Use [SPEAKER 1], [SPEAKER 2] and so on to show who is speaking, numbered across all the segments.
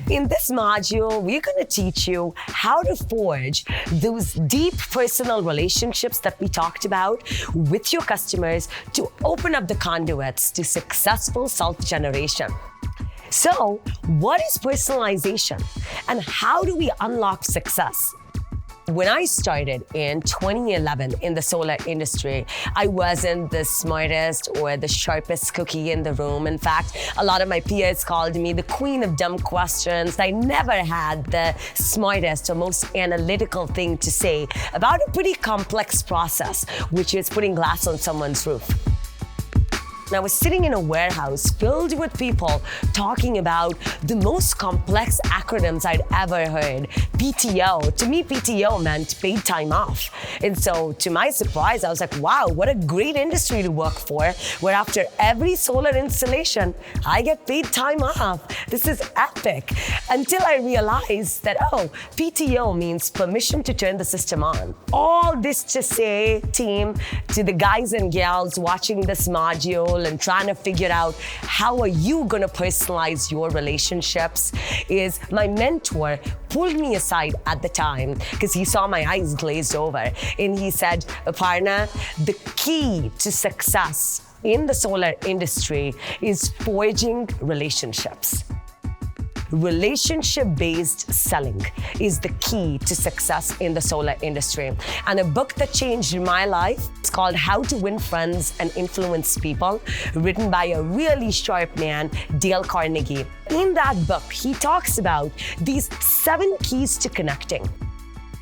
[SPEAKER 1] In this module, we're going to teach you how to forge those deep personal relationships that we talked about with your customers to open up the conduits to successful self-generation. So, what is personalization and how do we unlock success? When I started in 2011 in the solar industry, I wasn't the smartest or the sharpest cookie in the room. In fact, a lot of my peers called me the queen of dumb questions. I never had the smartest or most analytical thing to say about a pretty complex process, which is putting glass on someone's roof. I was sitting in a warehouse filled with people talking about the most complex acronyms I'd ever heard. PTO. To me, PTO meant paid time off. And so, to my surprise, I was like, wow, what a great industry to work for, where after every solar installation, I get paid time off. This is epic. Until I realized that, oh, PTO means permission to turn the system on. All this to say, team, to the guys and gals watching this module and trying to figure out how are you going to personalize your relationships, is my mentor pulled me aside at the time because he saw my eyes glazed over and he said, Aparna, the key to success in the solar industry is forging relationships. Relationship-based selling is the key to success in the solar industry. And a book that changed my life is called How to Win Friends and Influence People, written by a really sharp man, Dale Carnegie. In that book, he talks about these 7 keys to connecting.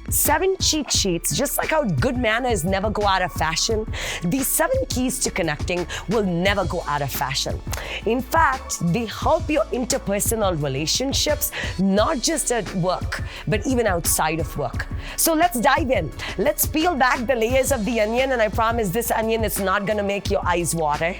[SPEAKER 1] 7 cheat sheets, just like how good manners never go out of fashion, these 7 keys to connecting will never go out of fashion. In fact, they help your interpersonal relationships, not just at work, but even outside of work. So let's dive in. Let's peel back the layers of the onion, and I promise this onion is not gonna make your eyes water.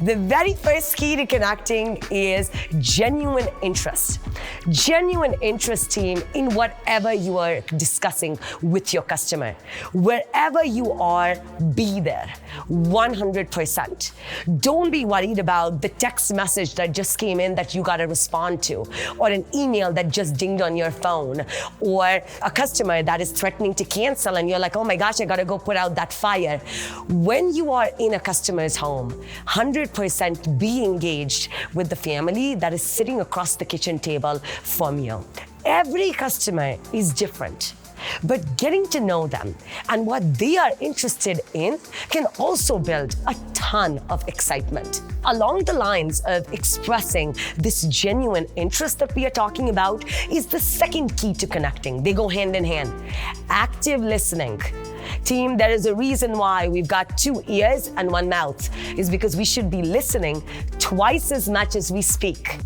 [SPEAKER 1] The very first key to connecting is genuine interest. Genuine interest, team, in whatever you are discussing with your customer. Wherever you are, be there, 100%. Don't be worried about the text message that just came in that you gotta respond to, or an email that just dinged on your phone, or a customer that is threatening to cancel and you're like, oh my gosh, I gotta go put out that fire. When you are in a customer's home, 100% be engaged with the family that is sitting across the kitchen table from you. Every customer is different, but getting to know them and what they are interested in can also build a ton of excitement. Along the lines of expressing this genuine interest that we are talking about is the second key to connecting. They go hand in hand. Active listening. Team, there is a reason why we've got 2 ears and 1 mouth, is because we should be listening twice as much as we speak.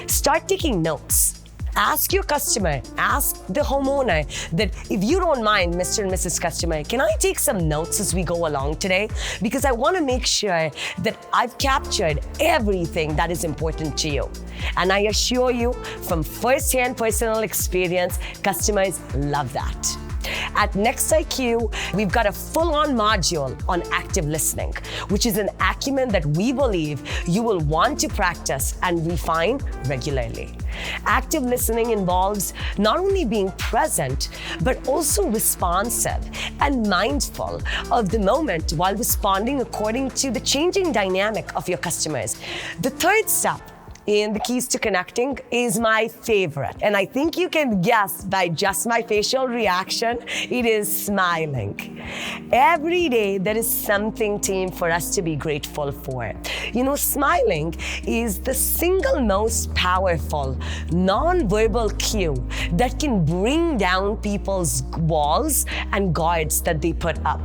[SPEAKER 1] Start taking notes. Ask your customer, ask the homeowner that if you don't mind, Mr. and Mrs. Customer, can I take some notes as we go along today? Because I want to make sure that I've captured everything that is important to you. And I assure you, from first-hand personal experience, customers love that. At NextIQ, we've got a full-on module on active listening, which is an acumen that we believe you will want to practice and refine regularly. Active listening involves not only being present, but also responsive and mindful of the moment while responding according to the changing dynamic of your customers. The third step in the keys to connecting is my favorite. And I think you can guess by just my facial reaction, it is smiling. Every day, there is something, team, for us to be grateful for. You know, smiling is the single most powerful non-verbal cue that can bring down people's walls and guards that they put up.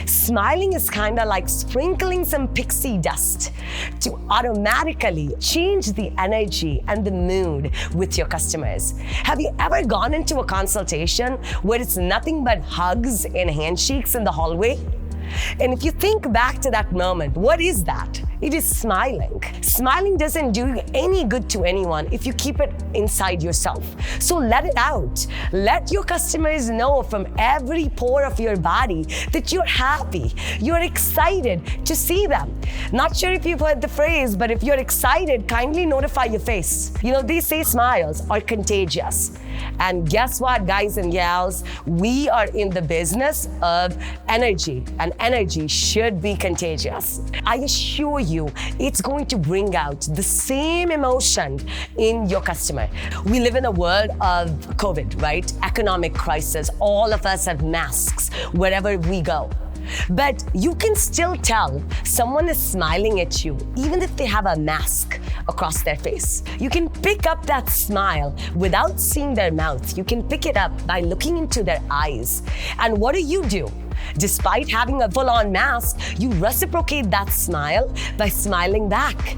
[SPEAKER 1] Smiling is kind of like sprinkling some pixie dust to automatically change the energy and the mood with your customers. Have you ever gone into a consultation where it's nothing but hugs and handshakes in the hallway? And if you think back to that moment, what is that? It is smiling. Smiling doesn't do any good to anyone if you keep it inside yourself. So let it out. Let your customers know from every pore of your body that you're happy, you're excited to see them. Not sure if you've heard the phrase, but if you're excited, kindly notify your face. They say smiles are contagious. And guess what, guys and gals? We are in the business of energy, and energy should be contagious. I assure you, it's going to bring out the same emotion in your customer. We live in a world of COVID, right? Economic crisis. All of us have masks wherever we go. But you can still tell someone is smiling at you, even if they have a mask across their face. You can pick up that smile without seeing their mouth. You can pick it up by looking into their eyes. And what do? Despite having a full-on mask, you reciprocate that smile by smiling back.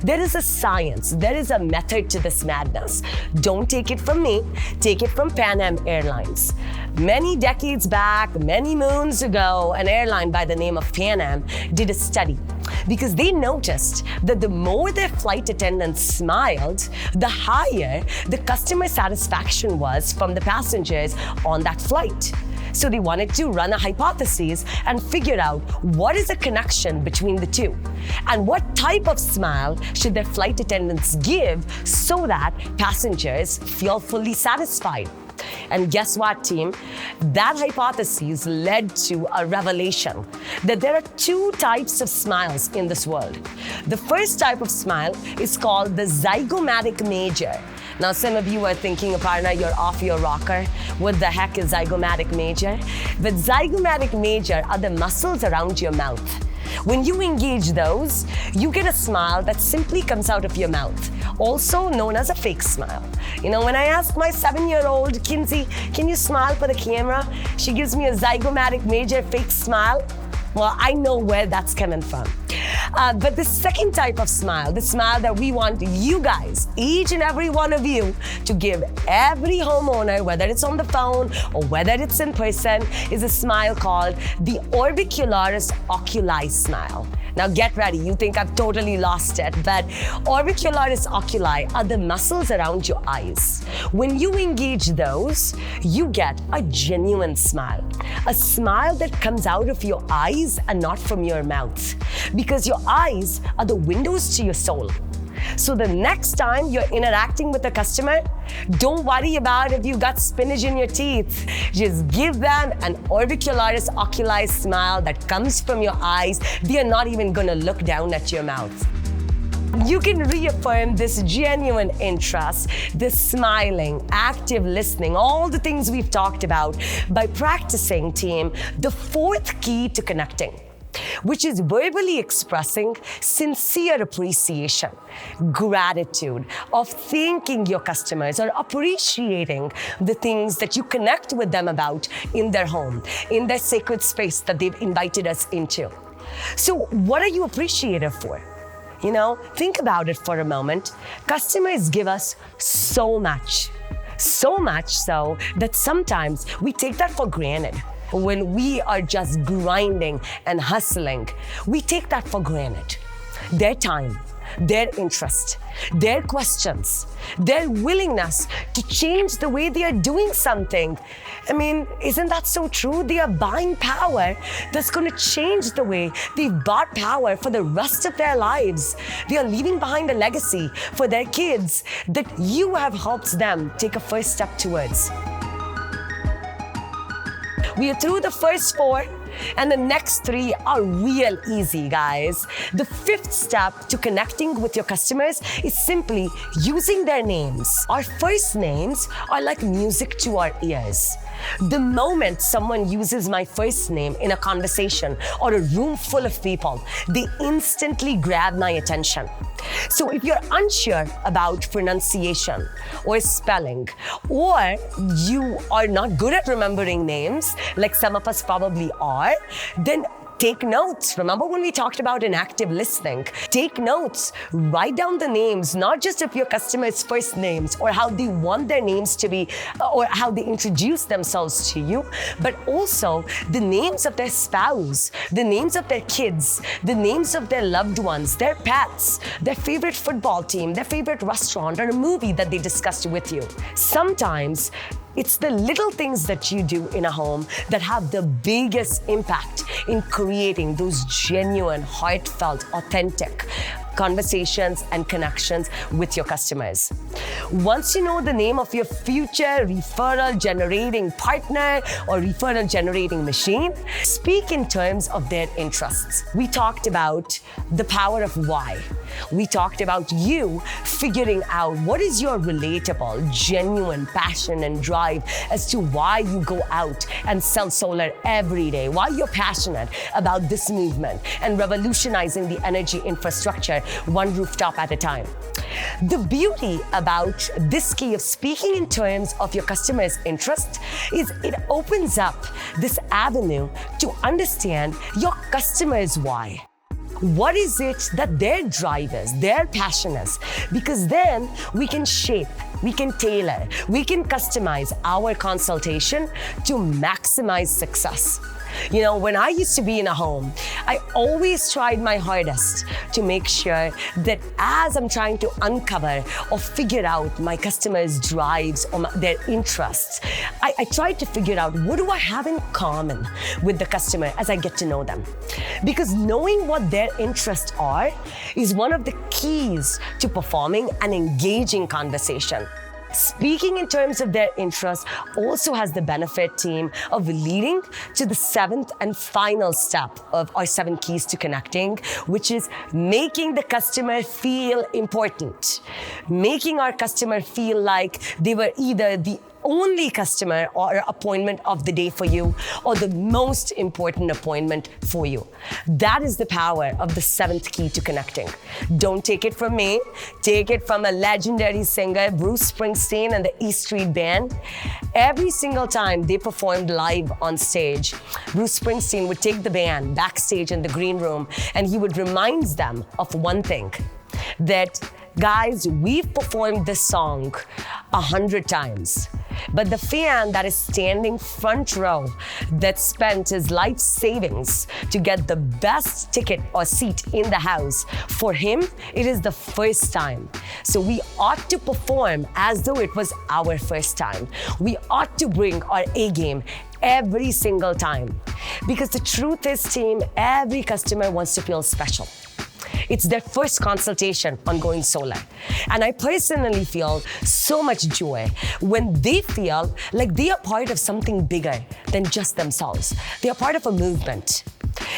[SPEAKER 1] There is a science, there is a method to this madness. Don't take it from me, take it from Pan Am Airlines. Many decades back, many moons ago, an airline by the name of Pan Am did a study because they noticed that the more their flight attendants smiled, the higher the customer satisfaction was from the passengers on that flight. So they wanted to run a hypothesis and figure out what is the connection between the two and what type of smile should their flight attendants give so that passengers feel fully satisfied. And guess what, team? That hypothesis led to a revelation that there are two types of smiles in this world. The first type of smile is called the zygomatic major. Now, some of you are thinking, Aparna, you're off your rocker. What the heck is zygomatic major? But zygomatic major are the muscles around your mouth. When you engage those, you get a smile that simply comes out of your mouth, also known as a fake smile. When I ask my 7-year-old, Kinsey, can you smile for the camera? She gives me a zygomatic major fake smile. Well, I know where that's coming from. But the second type of smile, the smile that we want you guys, each and every one of you, to give every homeowner, whether it's on the phone or whether it's in person, is a smile called the orbicularis oculi smile. Now get ready, you think I've totally lost it, but orbicularis oculi are the muscles around your eyes. When you engage those, you get a genuine smile. A smile that comes out of your eyes and not from your mouth. Because your eyes are the windows to your soul. So the next time you're interacting with a customer, don't worry about if you got spinach in your teeth. Just give them an orbicularis oculi smile that comes from your eyes. They are not even going to look down at your mouth. You can reaffirm this genuine interest, this smiling, active listening, all the things we've talked about by practicing, team, the fourth key to connecting, which is verbally expressing sincere appreciation, gratitude, of thanking your customers or appreciating the things that you connect with them about in their home, in their sacred space that they've invited us into. So what are you appreciative for? Think about it for a moment. Customers give us so much so that sometimes we take that for granted. When we are just grinding and hustling, we take that for granted. Their time, their interest, their questions, their willingness to change the way they are doing something. Isn't that so true? They are buying power that's going to change the way they've bought power for the rest of their lives. They are leaving behind a legacy for their kids that you have helped them take a first step towards. We are through the first 4, and the next 3 are real easy, guys. The 5th step to connecting with your customers is simply using their names. Our first names are like music to our ears. The moment someone uses my first name in a conversation or a room full of people, they instantly grab my attention. So if you're unsure about pronunciation or spelling, or you are not good at remembering names, like some of us probably are, then Take notes. Remember when we talked about an active listening? Take notes. Write down the names, not just of your customers' first names or how they want their names to be or how they introduce themselves to you, but also the names of their spouse, the names of their kids, the names of their loved ones, their pets, their favorite football team, their favorite restaurant, or a movie that they discussed with you. Sometimes it's the little things that you do in a home that have the biggest impact in creating those genuine, heartfelt, authentic conversations and connections with your customers. Once you know the name of your future referral generating partner or referral generating machine, speak in terms of their interests. We talked about the power of why. We talked about you figuring out what is your relatable, genuine passion and drive as to why you go out and sell solar every day, why you're passionate about this movement and revolutionizing the energy infrastructure one rooftop at a time. The beauty about this key of speaking in terms of your customer's interest is it opens up this avenue to understand your customer's why. What is it that their drive is, their passion is? Because then we can shape, we can tailor, we can customize our consultation to maximize success. You know, when I used to be in a home, I always tried my hardest to make sure that as I'm trying to uncover or figure out my customers' drives or their interests, I tried to figure out what do I have in common with the customer as I get to know them. Because knowing what their interests are is one of the keys to performing an engaging conversation. Speaking in terms of their interests also has the benefit, team, of leading to the seventh and final step of our 7 keys to connecting, which is making the customer feel important. Making our customer feel like they were either the only customer or appointment of the day for you or the most important appointment for you. That is the power of the 7th key to connecting. Don't take it from me. Take it from a legendary singer, Bruce Springsteen and the E Street Band. Every single time they performed live on stage, Bruce Springsteen would take the band backstage in the green room and he would remind them of one thing, that guys, we've performed this song 100 times. But the fan that is standing front row that spent his life savings to get the best ticket or seat in the house, for him, it is the first time. So we ought to perform as though it was our first time. We ought to bring our A game every single time. Because the truth is, team, every customer wants to feel special. It's their first consultation on going solar. And I personally feel so much joy when they feel like they are part of something bigger than just themselves. They are part of a movement.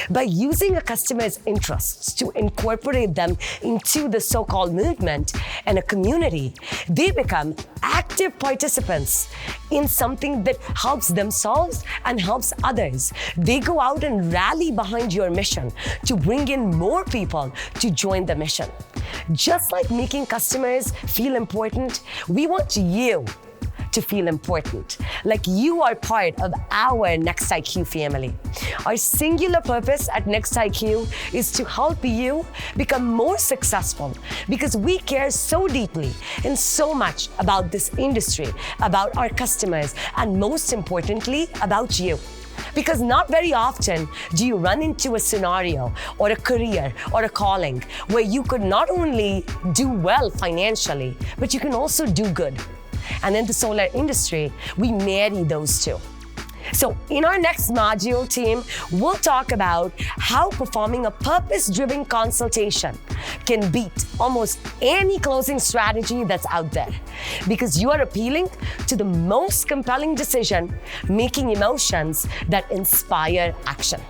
[SPEAKER 1] By using a customer's interests to incorporate them into the so-called movement and a community, they become active participants in something that helps themselves and helps others. They go out and rally behind your mission to bring in more people to join the mission. Just like making customers feel important, we want you to feel important, like you are part of our Next IQ family. Our singular purpose at Next IQ is to help you become more successful because we care so deeply and so much about this industry, about our customers, and most importantly, about you. Because not very often do you run into a scenario or a career or a calling where you could not only do well financially, but you can also do good. And in the solar industry, we marry those two. So in our next module, team, we'll talk about how performing a purpose-driven consultation can beat almost any closing strategy that's out there, because you are appealing to the most compelling decision, making emotions that inspire action.